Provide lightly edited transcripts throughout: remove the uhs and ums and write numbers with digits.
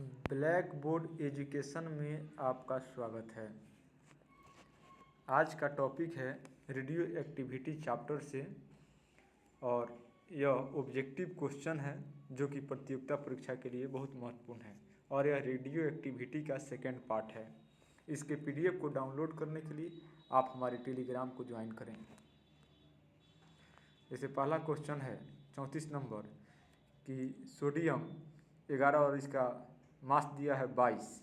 Black board education में आपका स्वागत है। आज का टॉपिक है रेडियो एक्टिविटी चैप्टर से और यह ऑब्जेक्टिव क्वेश्चन है जो कि प्रतियोगिता परीक्षा के लिए बहुत महत्वपूर्ण है और यह रेडियो एक्टिविटी का सेकंड पार्ट है। इसके पीडीएफ को डाउनलोड करने के लिए आप हमारे टेलीग्राम को ज्वाइन करें। जैसे पहला क्वेश्चन है 34 नंबर कि सोडियम 11 और इसका मास दिया है 22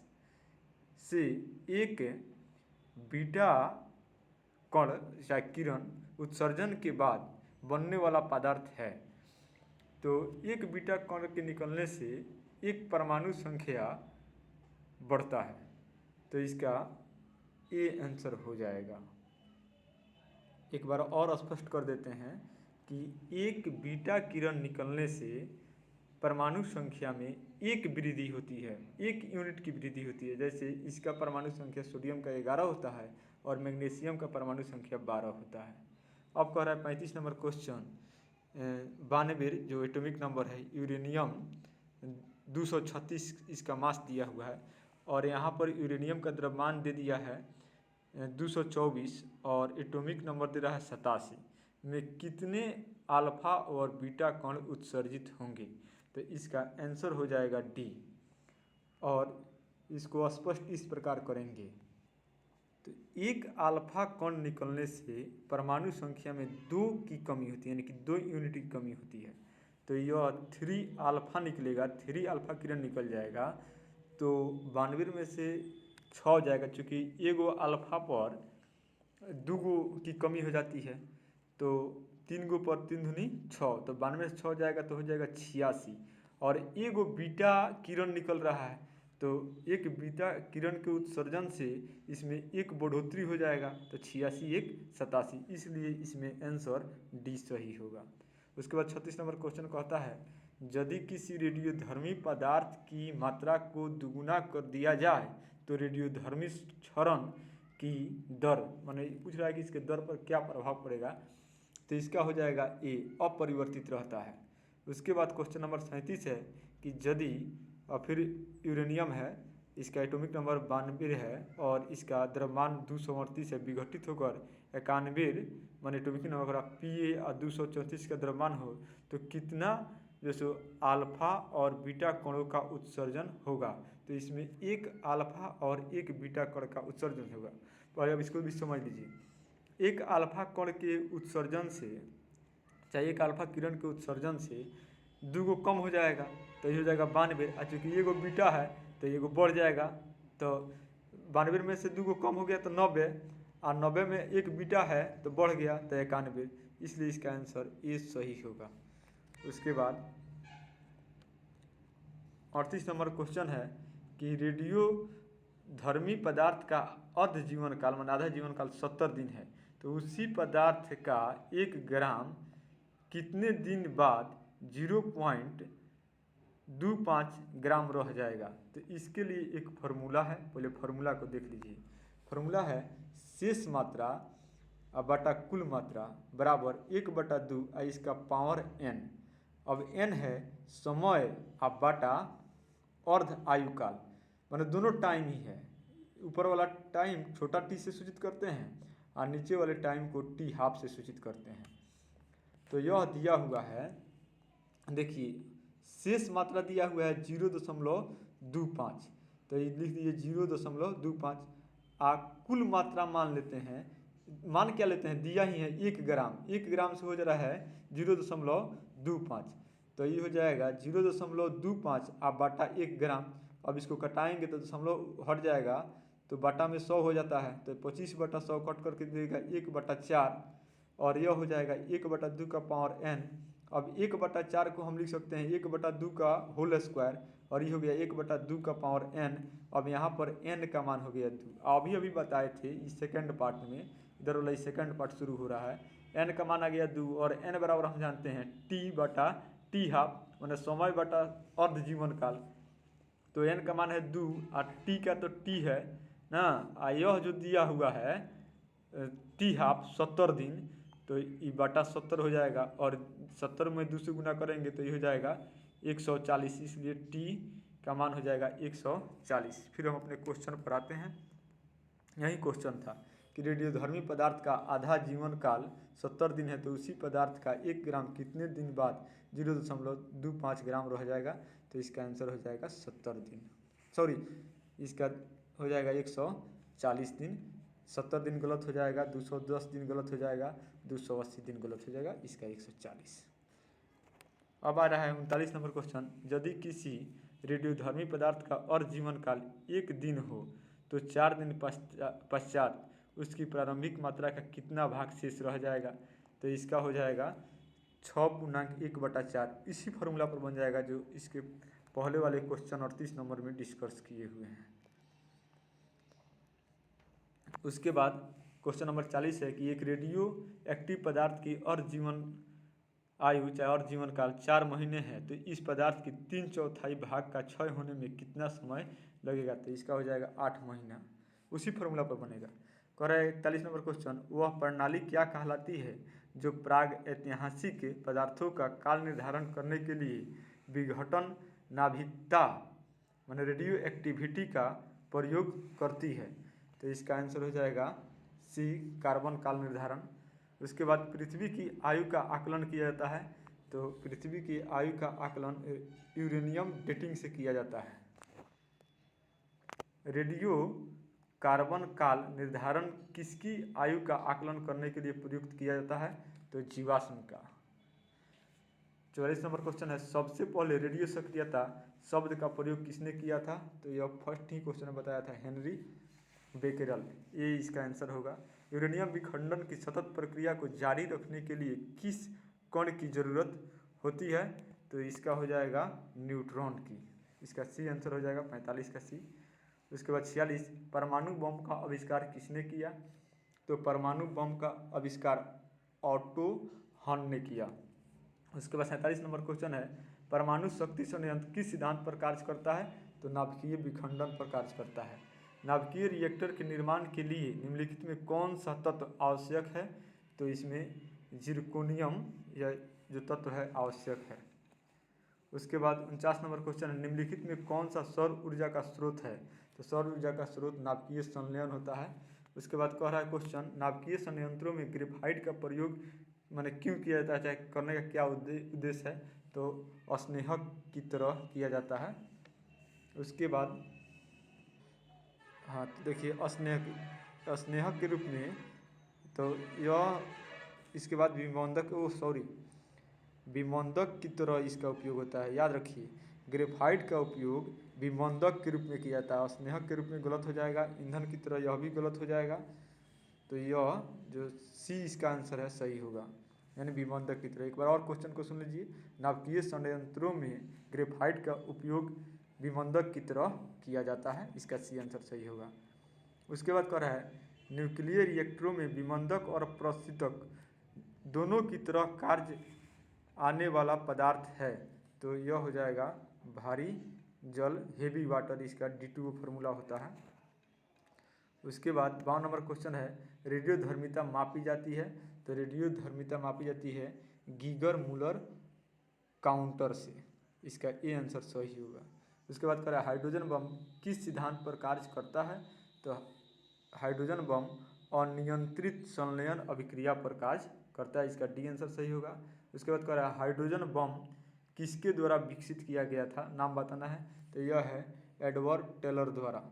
से एक बीटा कण या किरण उत्सर्जन के बाद बनने वाला पदार्थ है। तो एक बीटा कण के निकलने से एक परमाणु संख्या बढ़ता है, तो इसका ए आंसर हो जाएगा। एक बार और स्पष्ट कर देते हैं कि एक बीटा किरण निकलने से परमाणु संख्या में एक वृद्धि होती है, एक यूनिट की वृद्धि होती है। जैसे इसका परमाणु संख्या सोडियम का 11 होता है और मैग्नीशियम का परमाणु संख्या 12 होता है। अब कह रहा है 35 नंबर क्वेश्चन, 92 जो एटॉमिक नंबर है, यूरेनियम 236 इसका मास दिया हुआ है और यहाँ पर यूरेनियम का द्रव्यमान दे दिया है 224 और एटॉमिक नंबर दे रहा है 87 में कितने अल्फा और बीटा कण उत्सर्जित होंगे। तो इसका आंसर हो जाएगा डी। और इसको स्पष्ट इस प्रकार करेंगे, तो एक अल्फा कण निकलने से परमाणु संख्या में 2 की कमी होती है, यानी कि 2 यूनिट की कमी होती है। तो यह 3 अल्फा निकलेगा, 3 अल्फा किरण निकल जाएगा। तो 92 में से 6 जाएगा, चूँकि एगो अल्फा पर 2 की कमी हो जाती है, तो 3 पर 3 दूनी 6, तो 92 से 6 जाएगा तो हो जाएगा 86। और एगो बीटा किरण निकल रहा है, तो एक बीटा किरण के उत्सर्जन से इसमें एक बढ़ोतरी हो जाएगा, तो 86 1 87, इसलिए इसमें आंसर डी सही होगा। उसके बाद 36 नंबर क्वेश्चन कहता है यदि किसी रेडियोधर्मी पदार्थ की मात्रा को दुगुना कर दिया जाए तो रेडियोधर्मी क्षरण की दर, माने पूछ रहा है कि इसके दर पर क्या प्रभाव पड़ेगा। तो इसका हो जाएगा ए, अपरिवर्तित रहता है। उसके बाद क्वेश्चन नंबर 37 है कि यदि फिर यूरेनियम है, इसका एटॉमिक नंबर 92 है और इसका द्रव्यमान 238 है, विघटित होकर 91 माने एटॉमिक नंबर Pa और 234 का द्रव्यमान हो तो कितना जैसे अल्फा और बीटा कणों का उत्सर्जन होगा। तो इसमें एक अल्फा और एक बीटा कण का उत्सर्जन होगा। तो अब इसको भी समझ लीजिए, एक अल्फा कण के उत्सर्जन से, चाहे एक अल्फा किरण के उत्सर्जन से 2 कम हो जाएगा, तो ये हो जाएगा 92। और चूँकि एगो बीटा है तो एगो बढ़ जाएगा, तो 92 में से 2 कम हो गया तो 90, और 90 में एक बीटा है तो बढ़ गया तो 91, इसलिए इसका आंसर ए सही होगा। उसके बाद 38 नंबर क्वेश्चन है कि रेडियो धर्मी पदार्थ का अर्ध जीवन काल, मान आधा जीवन काल 70 दिन है, तो उसी पदार्थ का 1 ग्राम कितने दिन बाद 0.25 ग्राम रह जाएगा। तो इसके लिए एक फार्मूला है, पहले फार्मूला को देख लीजिए। फार्मूला है शेष मात्रा बटा कुल मात्रा बराबर 1/2 इसका पावर n। अब n है समय बटा अर्ध आयुकाल, माने दोनों टाइम ही है। ऊपर वाला टाइम छोटा टी से सूचित करते हैं और नीचे वाले टाइम को टी हाफ से सूचित करते हैं। तो यह दिया हुआ है, देखिए शेष मात्रा दिया हुआ है 0.25, तो ये लिख दीजिए 0.25। कुल मात्रा मान लेते हैं, मान क्या लेते हैं, दिया ही है 1 ग्राम, 1 ग्राम से हो जा रहा है 0.25, तो ये हो जाएगा 0.25 बटा 1 ग्राम। अब इसको कटाएंगे तो दशमलव हट जाएगा, तो बटा में 100 हो जाता है, तो 25/100 कट करके देगा 1/4, और यह हो जाएगा 1/2 का पावर n। अब 1/4 को हम लिख सकते हैं 1/2 का होल स्क्वायर, और ये हो गया 1/2 का पावर n। अब यहाँ पर n का मान हो गया 2। अभी बताए थे इस सेकंड पार्ट में, इधर वाला इस सेकंड पार्ट शुरू हो रहा है, n का मान आ गया 2 और n बराबर हम जानते हैं t/t हाफ, माने समय बटा अर्ध जीवन काल। तो n का मान है 2 और t का तो t है ना, यह जो दिया हुआ है t हाफ 70 दिन, तो ये बटा 70 हो जाएगा, और 70 में 2 से गुना करेंगे तो ये हो जाएगा 140, इसलिए t का मान हो जाएगा 140। फिर हम अपने क्वेश्चन पर आते हैं। यही क्वेश्चन था कि रेडियोधर्मी पदार्थ का आधा जीवन काल 70 दिन है, तो उसी पदार्थ का 1 ग्राम कितने दिन बाद 0.25 ग्राम रह जाएगा। तो इसका आंसर हो जाएगा 70 दिन, सॉरी इसका हो जाएगा 140 दिन। 70 दिन गलत हो जाएगा, 210 दिन गलत हो जाएगा, 280 दिन गलत हो जाएगा, इसका 140। अब आ रहा है 39 नंबर क्वेश्चन। यदि किसी रेडियोधर्मी पदार्थ का और जीवन काल 1 दिन हो तो 4 दिन पश्चात उसकी प्रारंभिक मात्रा का कितना भाग शेष रह जाएगा। तो इसका हो जाएगा 6/1/4। इसी फार्मूला पर बन जाएगा जो इसके पहले वाले क्वेश्चन 38 नंबर में डिस्कस किए हुए हैं। उसके बाद क्वेश्चन नंबर 40 है कि एक रेडियो एक्टिव पदार्थ की और जीवन आयु चाहे और जीवन काल 4 महीने है, तो इस पदार्थ की 3/4 भाग का क्षय होने में कितना समय लगेगा। तो इसका हो जाएगा 8 महीना। उसी फार्मूला पर बनेगा। कह रहा है 41 नंबर क्वेश्चन, वह प्रणाली क्या कहलाती है जो प्राग ऐतिहासिक पदार्थों का काल निर्धारण करने के लिए विघटन नाभिकता माने रेडियो एक्टिविटी का प्रयोग करती है। तो इसका आंसर हो जाएगा सी, कार्बन काल निर्धारण। उसके बाद पृथ्वी की आयु का आकलन किया जाता है। तो पृथ्वी की आयु का आकलन यूरेनियम डेटिंग से किया जाता है। रेडियो कार्बन काल निर्धारण किसकी आयु का आकलन करने के लिए प्रयुक्त किया जाता है। तो जीवाश्म का। 44 नंबर क्वेश्चन है, सबसे पहले रेडियो सक्रियता शब्द का प्रयोग किसने किया था। तो यह फर्स्ट ही क्वेश्चन में बताया था, हेनरी बेकेरल। ये इसका आंसर होगा। यूरेनियम विखंडन की सतत प्रक्रिया को जारी रखने के लिए किस कण की जरूरत होती है। तो इसका हो जाएगा न्यूट्रॉन की। इसका सी आंसर हो जाएगा 45 का सी। उसके बाद 46, परमाणु बम का आविष्कार किसने किया। तो परमाणु बम का आविष्कार ऑटो हन ने किया। उसके बाद 47 नंबर क्वेश्चन है, परमाणु शक्ति संयंत्र किस सिद्धांत पर कार्य करता है। तो नाभिकीय विखंडन पर कार्य करता है। नाभिकीय रिएक्टर के निर्माण के लिए निम्नलिखित में कौन सा तत्व आवश्यक है। तो इसमें जिरकोनियम या जो तत्व है आवश्यक है। उसके बाद 49 नंबर क्वेश्चन है, निम्नलिखित में कौन सा सौर ऊर्जा का स्रोत है। तो सौर ऊर्जा का स्रोत नाभिकीय संलयन होता है। उसके बाद कह रहा है क्वेश्चन, नाभिकीय संयंत्रों में ग्रेफाइट का प्रयोग मैंने क्यों किया जाता है, चाहे करने का क्या उद्देश्य है। तो स्नेहक की तरह किया जाता है। उसके बाद हाँ, तो देखिए स्नेहक के रूप में, तो यह इसके बाद विमोन्दक की तरह इसका उपयोग होता है। याद रखिए, ग्रेफाइट का उपयोग विमोन्दक के रूप में किया जाता है। स्नेहक के रूप में गलत हो जाएगा। ईंधन की तरह यह भी गलत हो जाएगा। तो यह जो सी इसका आंसर है सही होगा, यानी विमोन्दक की तरह। एक बार और क्वेश्चन को सुन लीजिए, नाभिकीय संयंत्रों में ग्रेफाइट का उपयोग विमोन्दक की तरह किया जाता है। इसका सी आंसर सही होगा। उसके बाद कह रहा है, न्यूक्लियर रिएक्टरों में विमोन्दक और प्रशीतक दोनों की तरह कार्य आने वाला पदार्थ है। तो यह हो जाएगा भारी जल, हेवी वाटर। इसका D2O फार्मूला होता है। उसके बाद 52 नंबर क्वेश्चन है, रेडियोधर्मिता मापी जाती है। तो रेडियोधर्मिता मापी जाती है गीगर मूलर काउंटर से। इसका ए आंसर सही होगा। उसके बाद कह रहा है, हाइड्रोजन बम किस सिद्धांत पर कार्य करता है। तो हाइड्रोजन बम अनियंत्रित संलयन अभिक्रिया पर कार्य करता है। इसका डी आंसर सही होगा। उसके बाद कह रहा है, हाइड्रोजन बम किसके द्वारा विकसित किया गया था, नाम बताना है। तो यह है एडवर्ड टेलर द्वारा।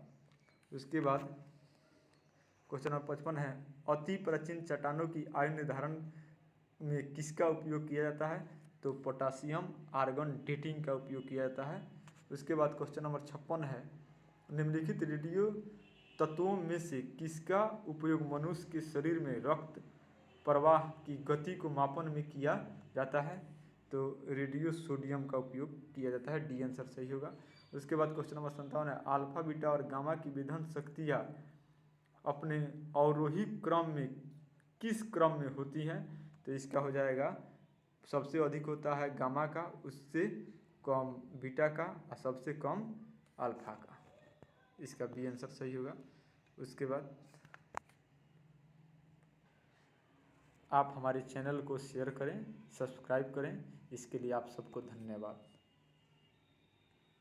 उसके बाद क्वेश्चन नंबर 55 है, अति प्राचीन चट्टानों की आयु निर्धारण में किसका उपयोग किया जाता है। तो पोटासियम आर्गन डेटिंग का उपयोग किया जाता है। उसके बाद क्वेश्चन नंबर 56 है, निम्नलिखित रेडियो तत्वों में से किसका उपयोग मनुष्य के शरीर में रक्त प्रवाह की गति को मापन में किया जाता है। तो रेडियो सोडियम का उपयोग किया जाता है। डी आंसर सही होगा। उसके बाद क्वेश्चन नंबर 57 है, अल्फा बीटा और गामा की विभेदन शक्तियाँ अपने अवरोही क्रम में किस क्रम में होती हैं। तो इसका हो जाएगा सबसे अधिक होता है गामा का, उससे कम बीटा का और सबसे कम अल्फा का। इसका बी आंसर सही होगा। उसके बाद आप हमारे चैनल को शेयर करें, सब्सक्राइब करें। इसके लिए आप सबको धन्यवाद।